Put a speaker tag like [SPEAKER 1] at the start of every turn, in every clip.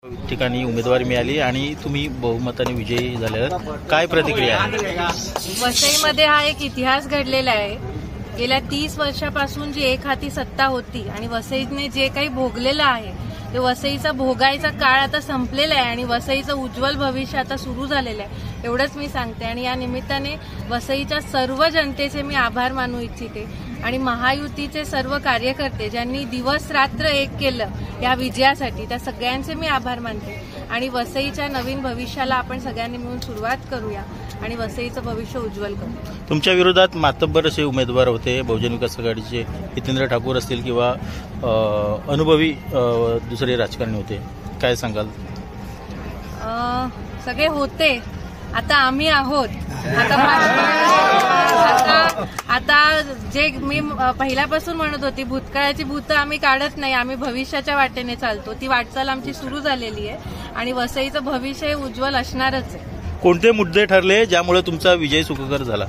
[SPEAKER 1] ठिकाणी उमेदवारी मिळाली आणि तुम्ही बहुमताने विजयी झाल्यावर काय प्रतिक्रिया आहे?
[SPEAKER 2] वसईमध्ये हा एक इतिहास घडलेला आहे। गेल्या 30 वर्षापासून जी एक हाती सत्ता होती आणि वसईने जे काही भोगलेलं आहे ते वसईचा भोगायचा काळ आता संपलेला आहे आणि वसईचं उज्ज्वल भविष्य आता सुरू झालेलं आहे एवढंच मी सांगते। आणि या निमित्ताने वसईच्या सर्व जनतेचे मी आभार मानू इच्छिते आणि महायुतीचे सर्व कार्यकर्ते ज्यांनी दिवस रात्र एक केलं या विजयासाठी त्या सगळ्यांचे मी आभार मानते आणि वसईच्या नवीन भविष्याला आपण सगळ्यांनी मिळून सुरुवात करूया आणि वसईचं भविष्य उज्ज्वल करू।
[SPEAKER 1] तुमच्या विरोधात मातब्बर असे उमेदवार होते, बहुजन विकास आघाडीचे हितेंद्र ठाकूर असतील किंवा अनुभवी दुसरे राजकारणी होते, काय सांगाल?
[SPEAKER 2] सगळे होते, आता आम्ही आहोत। आता जे मी पहिल्यापासून म्हणत होती भूतकाळाची भूतं आम्ही काढत नाही, आम्ही भविष्याच्या वाटेने चालतो। ती वाटचाल आमची सुरू झालेली आहे आणि वसईचं भविष्य उज्ज्वल असणारच आहे।
[SPEAKER 1] कोणते मुद्दे ठरले ज्यामुळे तुमचा विजय सुखकर झाला?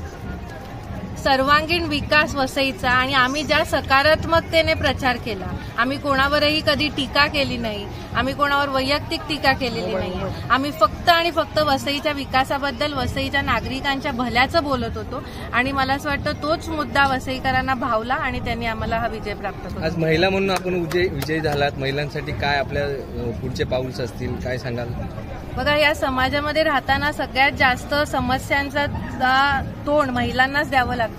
[SPEAKER 2] सर्वांगीण विकास वसईचा आणि आम्ही ज्या सकारात्मकतेने प्रचार केला, आम्ही कोणावरही कधी टीका केली नाही, आम्ही कोणावर वैयक्तिक टीका केलेली नाही, आम्ही फक्त आणि फक्त वसईच्या विकासाबद्दल वसईच्या नागरिकांच्या भल्याचं बोलत होतो आणि मला असं वाटतं तोच मुद्दा वसईकरांना भावला आणि त्यांनी आम्हाला हा विजय प्राप्त केला।
[SPEAKER 3] आज महिला म्हणून आपण विजयी झालात, महिलांसाठी काय आपल्या पुढचे पाऊल असतील, काय सांगाल?
[SPEAKER 2] बघा, या समाजामध्ये राहताना सगळ्यात जास्त समस्यांचा तोंड महिलांनाच द्यावं लागतं।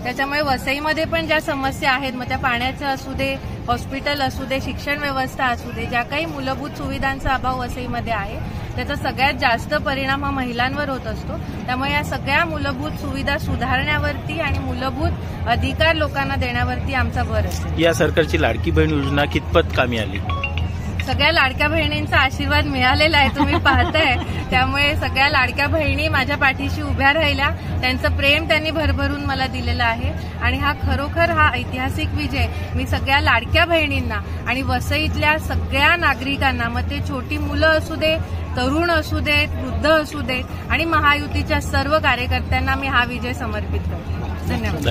[SPEAKER 2] त्याच्यामुळे वसईमध्ये पण ज्या समस्या आहेत, मग त्या पाण्याचं असू दे, हॉस्पिटल असू दे, शिक्षण व्यवस्था असू दे, ज्या काही मूलभूत सुविधांचा अभाव वसईमध्ये आहे त्याचा सगळ्यात जास्त परिणाम हा महिलांवर होत असतो। त्यामुळे या सगळ्या मूलभूत सुविधा सुधारण्यावरती आणि मूलभूत अधिकार लोकांना देण्यावरती आमचा भर असेल।
[SPEAKER 1] या सरकारची लाडकी बहीण योजना कितपत कामी आली?
[SPEAKER 2] सगळ्या लाडक्या बहिणींचा आशीर्वाद मिळालेला आहे, तुम्ही पाहताय। त्यामुळे सगळ्या लाडक्या बहिणी माझ्या पाठीशी उभ्या राहिल्या, त्यांचं प्रेम त्यांनी भरभरून मला दिलेलं आहे आणि हा खरोखर हा ऐतिहासिक विजय मी सगळ्या लाडक्या बहिणींना आणि वसईतल्या सगळ्या नागरिकांना, मग ते छोटी मुलं असू दे, तरुण असू देत, वृद्ध असू देत आणि महायुतीच्या सर्व कार्यकर्त्यांना मी हा विजय समर्पित करते। धन्यवाद।